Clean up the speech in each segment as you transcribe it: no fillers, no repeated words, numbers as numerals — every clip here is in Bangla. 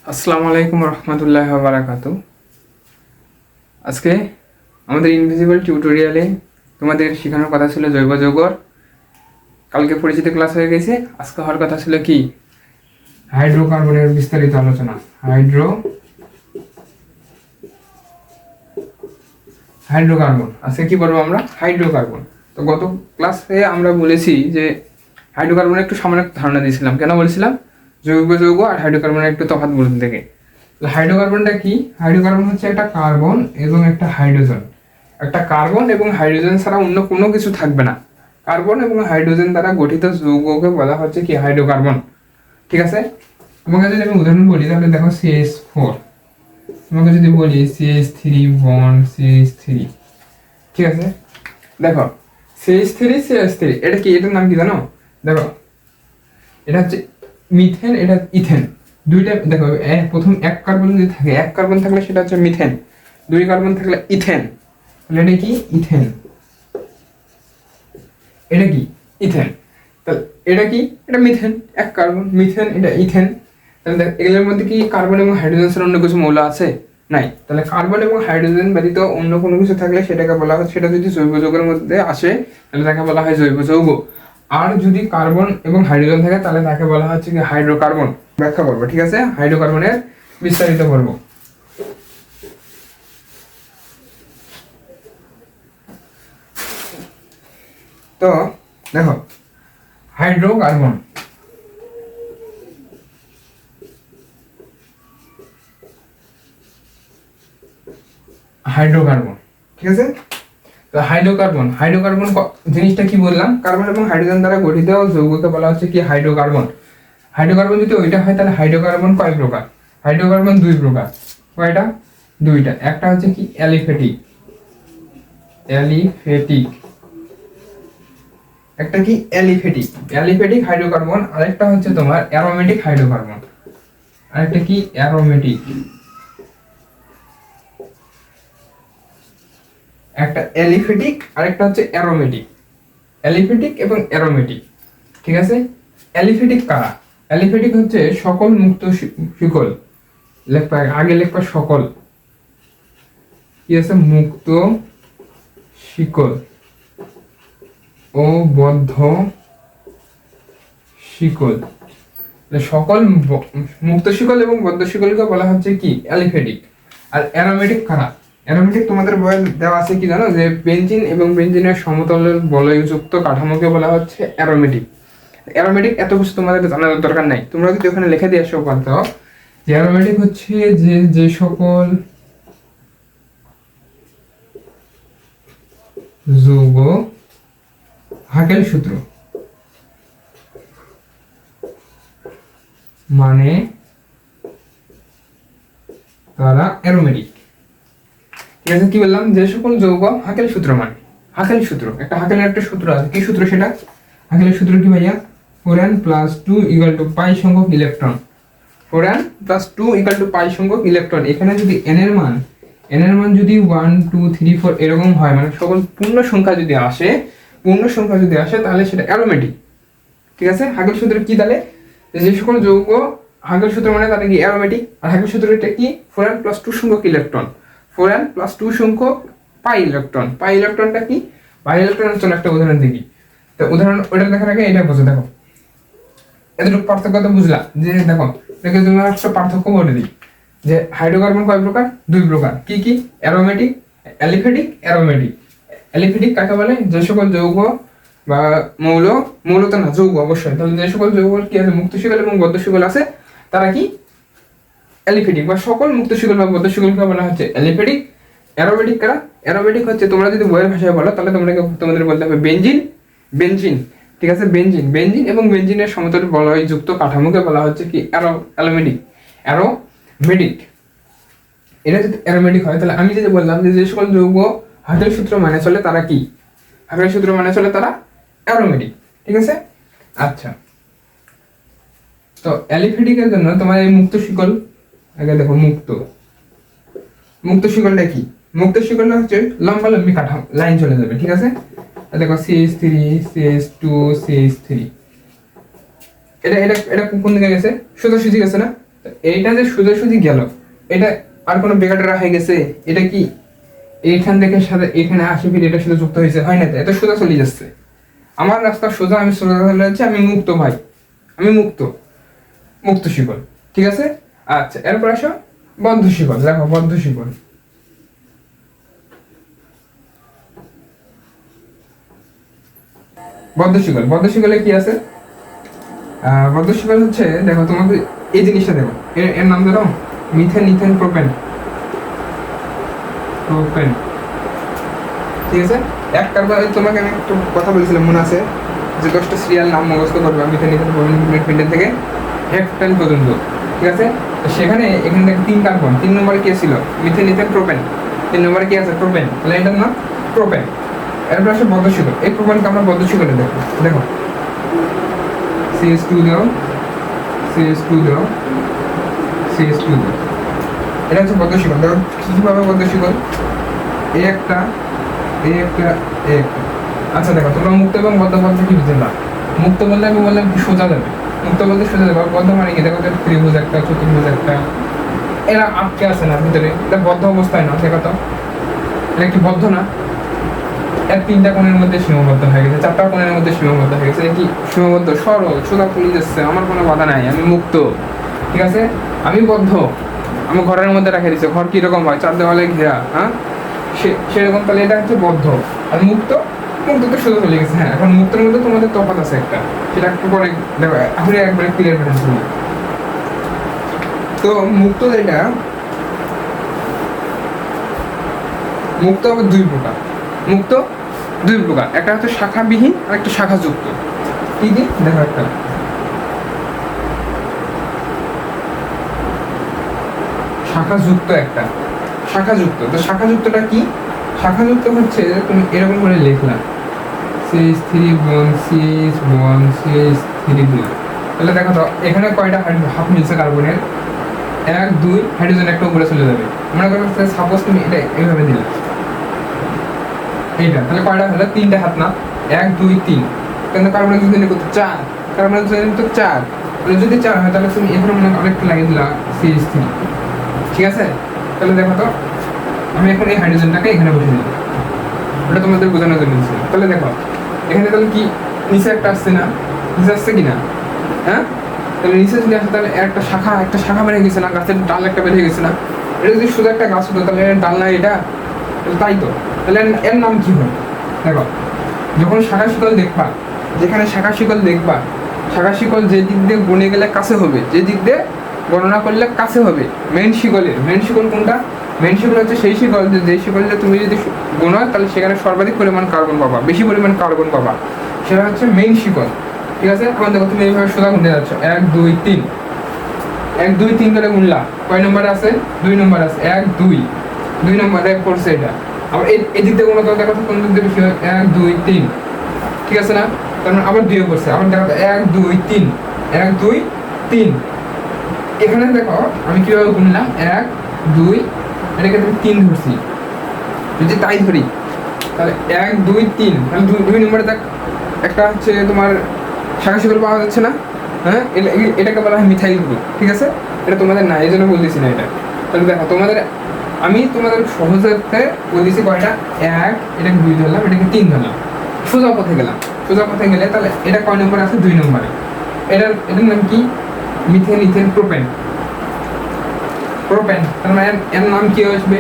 আসসালামু আলাইকুম রহমতুল্লাহ বারাকাতু। আজকে আমাদের ইনভিজিবল টিউটোরিয়ালে তোমাদের শেখানোর কথা ছিল জৈব যৌগর। কালকে পরিচিতি ক্লাস হয়ে গেছে। আজকে হওয়ার কথা ছিল কি হাইড্রোকার্বনের বিস্তারিত আলোচনা। হাইড্রোকার্বন আজকে কি বলবো আমরা? হাইড্রোকার্বন। তো গত ক্লাসে আমরা বলেছি যে হাইড্রোকার্বনের একটু সামান্য ধারণা দিয়েছিলাম। কেন বলেছিলাম? জৈব যৌগ আর হাইড্রোকার্বনের একটু তফাৎ বলতে থেকে। হাইড্রোকার্বনটা কি? হাইড্রোকার্বন হচ্ছে একটা কার্বন এবং একটা হাইড্রোজেন। একটা কার্বন এবং হাইড্রোজেন ছাড়া অন্য কোনো কিছু থাকবে না। কার্বন এবং হাইড্রোজেন দ্বারা গঠিত যৌগকে বলা হচ্ছে কি হাইড্রোকার্বন। ঠিক আছে? তোমাকে যদি আমি উদাহরণ বলি তাহলে দেখো CH4। তোমাকে যদি বলি CH3 বন্ড CH3, ঠিক আছে? দেখো CH3 এটা কি? এটার নাম কি জানো? দেখো এটা হচ্ছে মিথেন, এটা ইথেন। দুইটা দেখো, প্রথম এক কার্বন যদি থাকে, এক কার্বন থাকলে সেটা হচ্ছে মিথেন, দুই কার্বন থাকলে ইথেন। তাহলে এটা কি? ইথেন। এটা কি? ইথেন। তাহলে এটা কি? এটা মিথেন, এক কার্বন মিথেন, এটা ইথেন। তাহলে দেখ এগুলোর মধ্যে কি কার্বন এবং হাইড্রোজেন ছাড়া অন্য কিছু মৌল আছে? নাই। তাহলে কার্বন এবং হাইড্রোজেন ব্যতীত অন্য কোনো কিছু থাকলে সেটাকে বলা হয়, সেটা যদি জৈব যৌগের মধ্যে আসে তাহলে তাকে বলা হয় জৈব যৌগ। আর যদি কার্বন এবং হাইড্রোজেন থাকে তাহলে তাকে বলা হচ্ছে কি হাইড্রোকার্বন। ব্যাখ্যা করবো, ঠিক আছে? হাইড্রোকার্বনের বিস্তারিত করবো। তো দেখো হাইড্রোকার্বন, হাইড্রোকার্বন, ঠিক আছে? তো হাইড্রোকার্বন জিনিসটা কি বললাম? কার্বন এবং হাইড্রোজেন দ্বারা গঠিত যৌগকে বলা হচ্ছে কি হাইড্রোকার্বন। হাইড্রোকার্বন যদি ওইটা হয় তাহলে হাইড্রোকার্বন কয় প্রকার? হাইড্রোকার্বন দুই প্রকার। কয়টা? দুইটা। একটা হচ্ছে কি অ্যালিফেটিক, একটা কি অ্যালিফেটিক হাইড্রোকার্বন। আরেকটা হচ্ছে তোমার অ্যারোমেটিক হাইড্রোকার্বন। আরেকটা কি? অ্যারোমেটিক। একটা অ্যালিফেটিক, আরেকটা হচ্ছে অ্যারোমেটিক। অ্যালিফেটিক এবং অ্যারোমেটিক, ঠিক আছে? অ্যালিফেটিক কারা? অ্যালিফেটিক হচ্ছে সকল মুক্ত শিকল। লেখবা আগে, লেখবা সকল, কি আছে? মুক্ত শিকল ও বদ্ধ শিকল। সকল মুক্ত শিকল এবং বদ্ধ শিকলকে বলা হচ্ছে কি অ্যালিফেটিক। আর অ্যারোমেটিক কারা? অ্যারোমেটিক তোমাদের বইয়ে দেওয়া আছে কি জানো? যে বেনজিন এবং বেনজিনের সমতলের বলয়যুক্ত কাঠামোকে বলা হচ্ছে অ্যারোমেটিক। অ্যারোমেটিক এত কিছু তোমাদের জানার দরকার নাই, তোমরা যদি ওখানে লিখে দিয়ে আসো পারতো যে অ্যারোমেটিক হচ্ছে যে সকল যৌগ হাকেল সূত্র মানে তারা অ্যারোমেটিক। ঠিক আছে? কি বললাম? যে সকল যৌগ হাকেল সূত্র মানে হাকেল সূত্র। একটা হাকেলের একটা সূত্র আছে, কি সূত্র সেটা? হাকেলের সূত্র কি ভাইয়া? 4n + 2 = পাই সংখ্যক ইলেকট্রন। 4n + 2 = পাই সংখ্যক ইলেকট্রন। এখানে যদি n এর মান যদি 1 2 3 4 এরকম হয়, মানে সকল পূর্ণ সংখ্যা যদি আসে, তাহলে সেটা অ্যারোমেটিক। ঠিক আছে? হাকেল সূত্র কি তাহলে? যে সকল যৌগ হাকেল সূত্র মানে তাদের কি অ্যারোমেটিক। আর হাকেল সূত্রটা কি? 4n + 2 সংখ্যক ইলেকট্রন। 4n + 2 সংখ্যক পাই ইলেকট্রন। পাই ইলেকট্রনটা কি? পাই ইলেকট্রনের জন্য একটা উদাহরণ দেখি। তো উদাহরণ ওটা দেখার আগে এটা বোঝো। দেখো এতটুকু পার্থক্য তো বুঝলা? যে দেখো এটাকে তুমি একটা পার্থক্য বলে দিই যে হাইড্রোকার্বন কয় প্রকার? দুই প্রকার। কি কি? Aromatic, aliphatic, aromatic. অ্যালিফেটিক কাকে বলে? যে সকল যৌগ বা মৌল তো না, যৌগ অবশ্যই। তাহলে যে সকল যৌগ কি আছে? মুক্ত শিকল এবং বদ্ধ শিকল আছে, তারা কি অ্যালিফেটিক। বা সকল মুক্ত শিকল বা বদ্ধ শিকলকে বলা হচ্ছে অ্যালিফেটিক। অ্যারোমেটিক কারা? অ্যারোমেটিক হচ্ছে, তোমরা যদি বইয়ের ভাষায় বলো তাহলে তোমাদের বলতে হবে বেনজিন। ঠিক আছে? বেনজিন এবং বেনজিনের সমতল বলয়যুক্ত কাঠামোকে বলা হচ্ছে কি অ্যারোমেটিক। এটা যদি অ্যারোমেটিক হয় তাহলে আমি যদি বললাম যে সকল যৌগ হাকেল সূত্র মানে চলে তারা কি? হাকেল সূত্র মানে চলে তারা অ্যারোমেটিক। ঠিক আছে? আচ্ছা, তো অ্যালিফেটিকের জন্য তোমার এই মুক্ত শিকল, আগে দেখো মুক্ত শিকলটা কি? মুক্ত শিকলটা হচ্ছে লম্বালম্বি কাঠামো, লাইন চলে যাবে। ঠিক আছে? দেখো CH3 CH2 CH3, এটা এটা এটা কোন দিকে গেছে? সোজাসুজি গেছে না? এইটা যে সোজাসুজি গেল, এটা আর কোনো বেকার রাখা গেছে? এটা কি এইখান থেকে সাথে এখানে আসি ফিরে এটার সাথে যুক্ত হয়েছে? হয় না তো, এটা সোজা চলে যাচ্ছে। আমার রাস্তা সোজা, আমি সোজা চলে যাচ্ছি, আমি মুক্ত ভাই, আমি মুক্ত, মুক্ত শিকল। ঠিক আছে। আচ্ছা, এরপর আসো বদ্ধ শিকল। দেখো বদ্ধ শিকল, বদ্ধ শিকল, বদ্ধ শিকলে কি আছে? বদ্ধ শিকল হচ্ছে, দেখো তোমাকে এই জিনিসটা দেখো, এর নাম ধরো মিথেন, ইথেন, প্রোপেন, প্রোপেন। ঠিক আছে। এক কারবার তোমাকে আমি একটু কথা বলেছিলাম, মনে আছে যে 10টা সিরিয়াল নাম মুখস্থ করবে মিথেন, ইথেন, প্রোপেন, পেন্টেন থেকে হেক্সেন পর্যন্ত। ঠিক আছে। তো সেখানে এখান থেকে 3 কার্বন, 3 নম্বরে কি ছিল? Methane, ethane, propane. 3 নম্বরে কি আছে? প্রোপেন। তাহলে এটার নাম প্রোপেন। এরপর আসে বদ্ধ শিকল। এই প্রোপেনকে আমরা বদ্ধ শিকলে দেখো, দেখো CH2 দাও, CH2 দাও, CH2 দাও। এটা হচ্ছে বদ্ধ শিকল। দেখো কিভাবে বদ্ধ শিকল, এই একটা, এই একটা, এই একটা। আচ্ছা দেখো, তোমরা মুক্ত এবং বদ্ধ বলতে কি বুঝলে? না, মুক্ত বললে আমি বললাম সোজা যাবে, মুক্ত বলতে সোজা যাবে। বদ্ধ মানে কি? দেখো ত্রিভুজ একটা, চতুর্ভুজ একটা, এরা আটকে আছে না ভিতরে, এটা বদ্ধ অবস্থায় না। দেখো তো, এটা কি বদ্ধ না? এর 3টা কোণের মধ্যে সীমাবদ্ধ হয়ে গেছে, 4টা কোণের মধ্যে সীমাবদ্ধ হয়ে গেছে। কি সীমাবদ্ধ? সরল, সোজা খুলে যাচ্ছে, আমার কোনো বাধা নাই, আমি মুক্ত। ঠিক আছে। আমি বদ্ধ, আমি ঘরের মধ্যে রেখে দিচ্ছি। ঘর কিরকম হয়? 4 দেওয়ালে ঘেরা, হ্যাঁ, সেরকম। তাহলে এটা হচ্ছে বদ্ধ। আর মুক্ত, মুক্ত তো সোজা চলে গেছে। হ্যাঁ, এখন মুক্তের মধ্যে তোমাদের তফাৎ আছে একটা, সেটা একটু পরে দেখো, এখন একবারে ক্লিয়ার করে শুনি। তো মুক্ত যেটা, মুক্ত আবার 2 প্রকার। মুক্ত 2 প্রকার, একটা হচ্ছে শাখাবিহীন আর একটা শাখাযুক্ত। কি কি দেখো, একটা শাখাযুক্ত, একটা শাখাযুক্ত। তো শাখাযুক্তটা কি? শাখাযুক্ত হচ্ছে তুমি এরকম করে লিখলা CH3 bond, CH bond, CH3 2। তাহলে দেখো তো এখানে কয়টা হাফ মিলছে কার্বনের? 1 2, হাইড্রোজেন একটা উপরে চলে যাবে। মনে করো সাপোজ তুমি এটা এইভাবে দিলে, এইটা, তাহলে কয়টা হলো? 3টে হাত না? 1 2 3। কিন্তু কার্বনের যদি কত? 4। কার্বনের যদি তো 4, তাহলে যদি 4 হয় তাহলে তুমি এখানে মনে আরেকটা লাগিয়ে দিলা CH3। ঠিক আছে। তাহলে দেখো তো, আমি এখন এই হাইড্রোজেনটাকে এখানে বসিয়ে দিই, ওটা তোমাদের বোঝানোর জন্য দিচ্ছি। তাহলে দেখো এখানে তাহলে কি নিচে একটা আসছে না? নিচে আসছে কিনা? হ্যাঁ, তাহলে নিচে যদি আসে তাহলে একটা শাখা বেড়ে গেছে না? গাছের ডাল একটা বেড়ে গেছে না? এটা যদি শুধু একটা গাছ হতো তাহলে ডাল না এটা? তাই তো। তাহলে এর নাম কি হয়? দেখো, যখন শাখা শিকল দেখবা, যেখানে শাখা শিকল দেখবা, শাখা শিকল যে দিক দিয়ে গুনে গেলে কাছে হবে, যে দিক দিয়ে গণনা করলে কাছে হবে, মেইন শিকলের, মেইন শিকল কোনটা? মেইন শিকল হচ্ছে সেই শিকল যে শিকলটা তুমি যদি গুণ হয় তাহলে সেখানে সর্বাধিক পরিমাণ কার্বন পাবা, বেশি পরিমাণ কার্বন পাবা, সেটা হচ্ছে মেইন শিকল। ঠিক আছে। এখন দেখো তুমি এইভাবে সোজা গুনতে যাচ্ছ, 1 2 3, 1 2 3 করে গুনলা, কয় নম্বরে আছে? 2 নম্বরে আছে। 1 2, 2 নম্বরে পড়ছে এটা। আবার এই দিক দিয়ে গুণ করতে দেখো কোন দিক দিয়ে বেশি হয়? 1 2 3। ঠিক আছে না? তার মানে আবার 2 পড়ছে। আবার দেখো 1 2 3, 1 2 3। এখানে দেখো আমি কিভাবে গুনলাম, 1 2, এটাকে আমি 3 ধরছি। যদি তাই ধরি তাহলে 1 2 3, তাহলে 2 নম্বরে দেখ একটা হচ্ছে তোমার শাখা শিকল পাওয়া যাচ্ছে না? হ্যাঁ, এটাকে বলা হয় মিথাইল গ্রুপ। ঠিক আছে। এটা তোমাদের না, এই জন্য বলতেছি না এটা। তাহলে দেখো তোমাদের, আমি তোমাদের সহজে বলতেছি কয়টা? 1, এটাকে 2 ধরলাম, এটাকে 3 ধরলাম, সোজা পথে গেলাম। সোজা পথে গেলে তাহলে এটা কয় নম্বরে আছে? 2 নম্বরে। এটার নাম কি? Methane, ethane, propane. প্রোপেন। তার মানে এর নাম কি আসবে?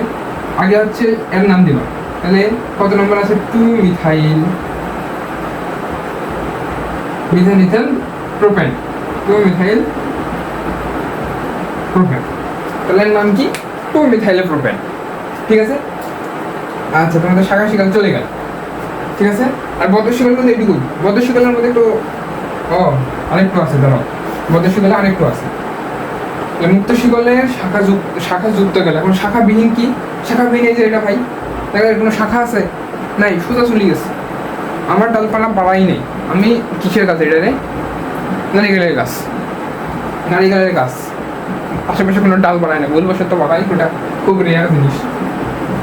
আগে হচ্ছে এর নাম দিবা। তাহলে কত নম্বর আছে? 2 methyl, methane, ethane, propane, 2 methyl propane. তাহলে এর নাম কি? 2 মিথাইল প্রোপেন। ঠিক আছে। আচ্ছা, তোমাদের শাখা শিকল চলে গেল। ঠিক আছে। আর বদ্ধ শিকল কিন্তু এটুকু। বদ্ধ শিকলের মধ্যে একটু আরেকটু আছে, ধরো বদ্ধ শিকলে আরেকটু আছে। মুক্ত শিকলের শাখা যুক্ত গেলে, এখন শাখাবিহীন কি? শাখাবিহীন এই যে এটা ভাই, দেখো কোনো শাখা আছে? নাই, সোজা চলে গেছে। আমার ডালপালা বাড়াই নেই। আমি কিসের গাছ? এটা রে নারিকেলের গাছ, নারিকেলের গাছ। আশেপাশে কোনো ডাল বাড়ায় না, ভুলবশত বাড়াই, ওটা খুব রেয়ার জিনিস।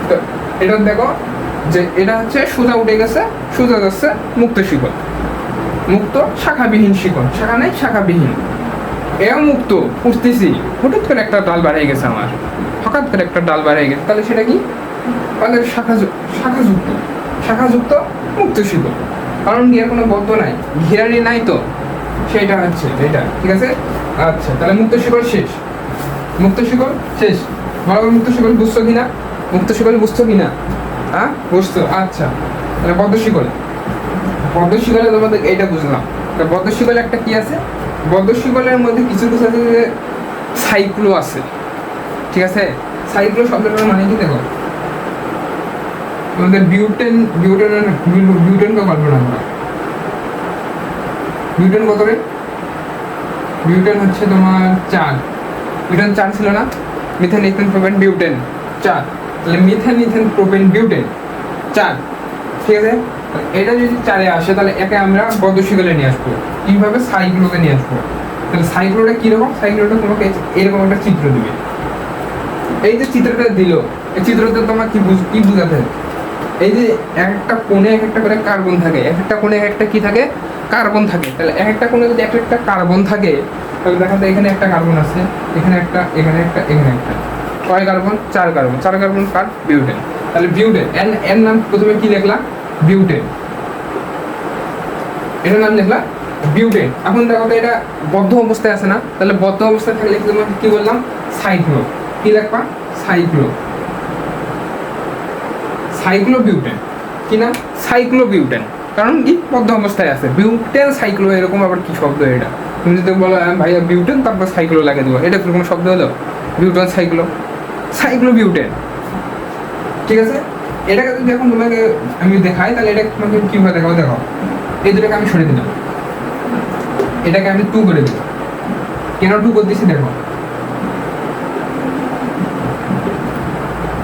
তো এটা দেখো যে এটা হচ্ছে সোজা উঠে গেছে, সোজা যাচ্ছে মুক্ত শিকল। মুক্ত শাখাবিহীন শিকল, শাখা নেই, শাখাবিহীন। এ মুক্ত উঠতেছি, হঠাৎ করে একটা ডাল বাড়িয়ে গেছে আমার, হঠাৎ করে একটা ডাল বাড়িয়ে গেছে, তাহলে সেটা কি আমাদের শাখাযুক্ত শাখাযুক্ত মুক্ত শিকড়। কারণ কি এর কোনো বদ্ধ নাই, ঘিরানি নাই, তো সেইটা হচ্ছে এটা। ঠিক আছে, আচ্ছা তাহলে মুক্ত শিকড় শেষ, মুক্ত শিকড় শেষ। বরাবর মুক্ত শিকড় বুঝছো কিনা? মুক্ত শিকড় বুঝছো কিনা? হ্যাঁ বুঝছো, আচ্ছা। তাহলে বদ্ধ শিকড়, বদ্ধ শিকড়ে তোমাদের এইটা বুঝলাম। বদ্ধ শিকড়ে একটা কি আছে, বদ্ধ শিকড়ের মধ্যে কিছু কিছু আছে যে সাইক্লো আছে। ঠিক আছে, সাইক্লো শব্দটার মানে কি দেখো, তোমাদের বিউটেনকে কল্পনা করা। বিউটেন কত রে? বিউটেন হচ্ছে তোমার 4, বিউটেন 4 ছিল না? মিথেন ইথেন প্রোপেন বিউটেন 4, তাহলে মিথেন ইথেন প্রোপেন বিউটেন 4। ঠিক আছে, এটা যদি 4-এ আসে তাহলে একে আমরা বদ্ধ শিকলে নিয়ে আসবো। কিভাবে? সাইক্লোকে নিয়ে আসবো। তাহলে সাইক্লোটা কিরকম? সাইক্লোটা তোমাকে এরকম একটা চিত্র দিবে। এই যে চিত্রটা দিল, এই চিত্রতে তোমার কি বুঝাতে? এই যে একটা কোণে এক একটা করে কার্বন থাকে, এক একটা কোণে এক একটা কি থাকে? কার্বন থাকে। তাহলে এক একটা কোণে যদি এক একটা কার্বন থাকে, তাহলে দেখা যায় এখানে একটা কার্বন আছে, এখানে একটা, এখানে একটা, এখানে একটা। কয় কার্বন? 4 কার্বন। 4 কার্বন কার? বিউটেন। তাহলে বিউটেন এর নাম প্রথমে কি লিখলাম? বিউটেন। এটার নাম লিখলাম বিউটেন। এখন দেখো তো এটা বদ্ধ অবস্থায় আছে না? তাহলে বদ্ধ অবস্থায় থাকলে কি বললাম? সাইক্লো। কি লিখবা? Cyclo, cyclobutane. কি নাম? সাইক্লোবিউটেন। কারণ কি বদ্ধ অবস্থায় আছে, বিউটেন সাইক্লো এরকম আবার কি শব্দ এটা? তুমি যদি বলো ভাইয়া বিউটেন তারপর সাইক্লো লাগিয়ে দেবো, এটা কোনো শব্দ হলো? Butane cyclo, cyclobutane. ঠিক আছে, এটাকে যদি এখন তোমাকে আমি দেখাই তাহলে এটা তোমাকে কীভাবে দেখাবো? দেখো এই দুটাকে আমি সরিয়ে দিলাম, এটাকে আমি 2 করে দেবো। কেন 2 করে দিচ্ছি? দেখো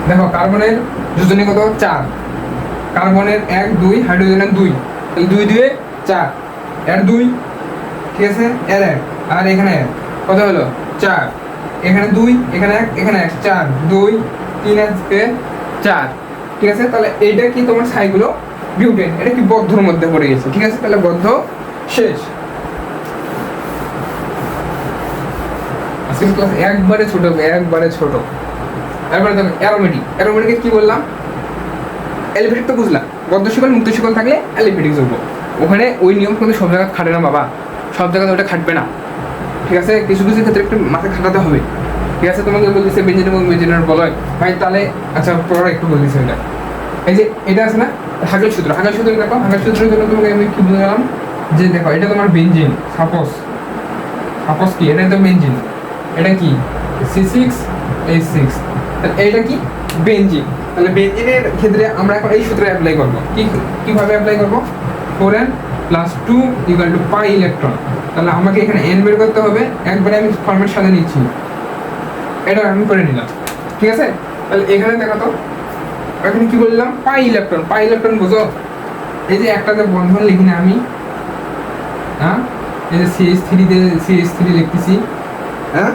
দেখো কার্বনের যোজনী কত? 4। কার্বনের 1 2, হাইড্রোজেনের 2, তাহলে 2 2 4, এর 2, ঠিক আছে, এর 1, আর এখানে 1, কত হলো? 4। এখানে 2, এখানে 1, এখানে 1, 4 2 3 আসবে 4। ঠিক আছে, তাহলে এইটা কি তোমার সাইক্লো বিউটেন, এটা কি বদ্ধর মধ্যে পড়ে গেছে। ঠিক আছে, তাহলে বদ্ধ শেষ। আজকের ক্লাস একবারে ছোট, একবারে ছোট। এরপরে দেখো অ্যারোমেটিক। অ্যারোমেটিকে কি বললাম? অ্যালিফেটিক তো বুঝলাম, বদ্ধ শিকল মুক্ত শিকল থাকলে অ্যালিফেটিক যোগ। ওখানে ওই নিয়ম কিন্তু সব জায়গায় খাটে না বাবা, সব জায়গায় ওটা খাটবে না। ঠিক আছে, কিছু কিছু ক্ষেত্রে একটু মাথা খাটাতে হবে। ঠিক আছে, তোমাকে বলতেছে বেঞ্জিন এবং বেঞ্জিনের বলয় ভাই, তাহলে আচ্ছা পরে একটু বলতেছে এটা। এই যে এটা আছে না হাগেল সূত্র, হাগেল সূত্র দেখো, হাগেল সূত্রের জন্য তোমাকে আমি কি বুঝলাম যে দেখো এটা তোমার বেঞ্জিন, সাপোজ কি এটা তো বেঞ্জিন, এটা কি C6H6, তাহলে এইটা কি বেঞ্জিন। তাহলে বেঞ্জিনের ক্ষেত্রে আমরা এখন এই সূত্রে অ্যাপ্লাই করবো। কিভাবে অ্যাপ্লাই করবো? 4n + 2 = pi electron. তাহলে আমাকে এখানে n বের করতে হবে, একবারে আমি ফরম্যাট সাথে নিচ্ছি, এটা আমি করে নিলাম। ঠিক আছে, তাহলে এখানে দেখো তো এখানে কি বললাম? Pi electron. পাই ইলেকট্রন বুঝো? এই যে একটাতে বন্ধন লিখি না আমি, হ্যাঁ এই যে CH3 লিখতেছি, হ্যাঁ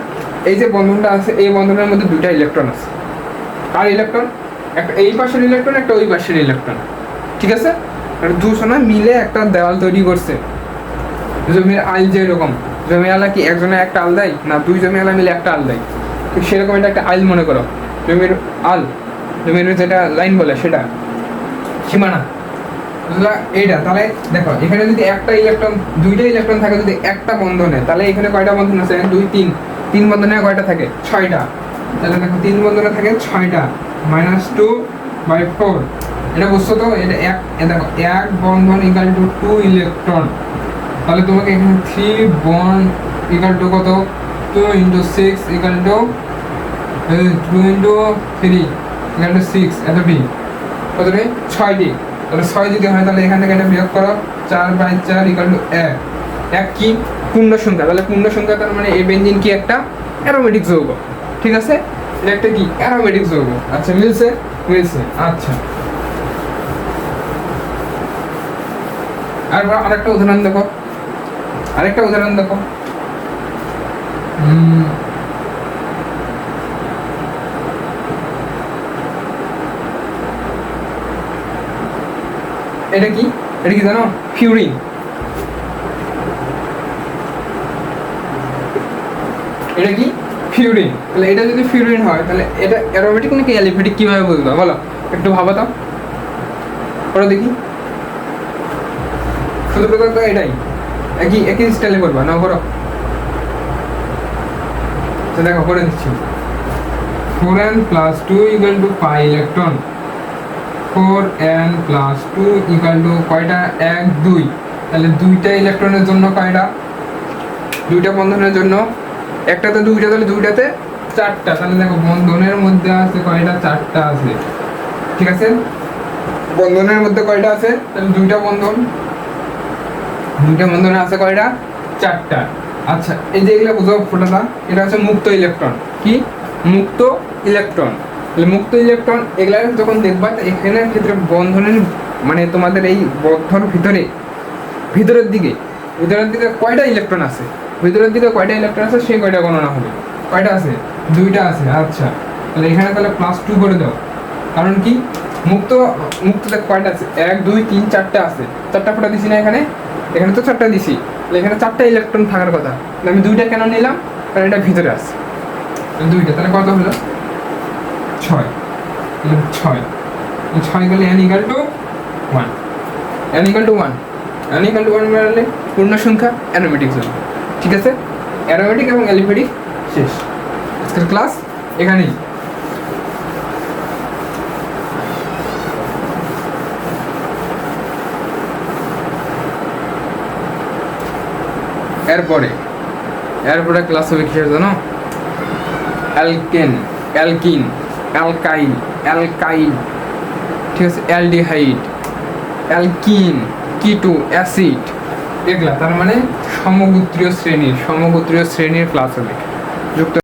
এই যে বন্ধনটা আছে, এই বন্ধনের মধ্যে 2টা ইলেকট্রন আছে। কার ইলেকট্রন? একটা এই পাশের ইলেকট্রন, একটা ওই পাশের ইলেকট্রন। ঠিক আছে, দুজনা মিলে একটা দেওয়াল তৈরি করছে। জমির আল যেরকম, জমিওয়ালা কি একজনে একটা আল দেয় না, 2 জমিওয়ালা মিলে একটা আল দেয়, ঠিক সেরকম এটা একটা আইল মনে করো। জমির আল, জমির যেটা লাইন বলে সেটা সীমানা, বুঝলা? এইটা তাহলে দেখো এখানে যদি একটা ইলেকট্রন, 2টা ইলেকট্রন থাকে যদি একটা বন্ধনে, তাহলে এখানে কয়টা বন্ধন আছে? 1 2 3, 3 বন্ধনে কয়টা থাকে? 6টা। তাহলে দেখো 3 বন্ধনে থাকে 6টা, -2/4। এটা বুঝছো তো? এটা দেখো এক বন্ধন = 2 ইলেকট্রন। তাহলে তোমাকে এখানে 3 বন্ড = কত? 2 × 6 = 2 × 3 = 6, এতটি কতটি? 6টি। তাহলে 6 যদি হয় তাহলে এখান থেকে এটা বিয়োগ করো, 4/4 = 1। 1 কি? পূর্ণ সংখ্যা। তাহলে পূর্ণ সংখ্যা, তার মানে এই বেঞ্জিন কি একটা অ্যারোমেটিক যৌগ। ঠিক আছে, এটা একটা কি অ্যারোমেটিক যৌগ। আচ্ছা মিলছে? আচ্ছা, আর আরেকটা উদাহরণ দেখো, এটা কি জানো? ফিউরিন। এটা কি ফিউরিন। তাহলে এটা যদি ফিউরিন হয় তাহলে এটা অ্যারোমেটিক নাকি অ্যালিফেটিক কীভাবে বুঝবা বলো, একটু ভাবো তো, করো দেখি। শুধু কথা তো এটাই, একই একই স্টাইলে করবা না, করো। তো দেখো করে দিচ্ছি। 4n + 2 = 5 electron. 4n + 2 = কয়টা? 1 2। তাহলে দুইটা ইলেকট্রনের জন্য কয়টা? দুইটা বন্ধনের জন্য একটাতে দুইটা, তাহলে দুইটাতে চারটা। তাহলে দেখো বন্ধনের মধ্যে আছে কয়টা? চারটা আছে, ঠিক আছে। বন্ধনের মধ্যে কয়টা আছে? তাহলে দুইটা বন্ধন, দুইটা বন্ধনে আছে কয়টা? চারটা। আচ্ছা, এই যে এগুলো বুঝো ফোটাটা, এটা হচ্ছে মুক্ত ইলেকট্রন। কি? মুক্ত ইলেকট্রন। তাহলে মুক্ত ইলেকট্রন এগুলা যখন দেখবা, এখানের ক্ষেত্রে বন্ধনের মানে তোমাদের এই বন্ধন ভিতরের দিকে কয়টা ইলেকট্রন আছে, ভিতরের দিকে কয়টা ইলেকট্রন আছে সেই কয়টা গণনা হবে। কয়টা আছে? দুইটা আছে। আচ্ছা, তাহলে এখানে তাহলে +2 করে দাও। কারণ কি? মুক্ততে কয়টা আছে? 1 2 3 4টা আছে। চারটা ফোটা দিছি না এখানে? এখানে তো চারটা দিছি, তাহলে এখানে চারটা ইলেকট্রন থাকার কথা। তাহলে আমি দুইটা কেন নিলাম? কারণ এটা ভিতরে আছে দুইটা। তাহলে কত হলো? 6। 6 6 গেলে n = 1। n = 1, n = 1 মানে পূর্ণ সংখ্যা, অ্যারোমেটিক জন্য। ঠিক আছে, অ্যারোমেটিক এবং অ্যালিফেটিক শেষ। আজকের ক্লাস এখানেই। এরপরে ক্লাস হবে কিসের জানো? অ্যালকিন, অ্যালকাইল, ঠিক আছে, অ্যালডিহাইড, অ্যালকিন, কিটো, অ্যাসিড, এগুলা। তার মানে সমগোত্রীয় শ্রেণীর ক্লাস হবে। যুক্ত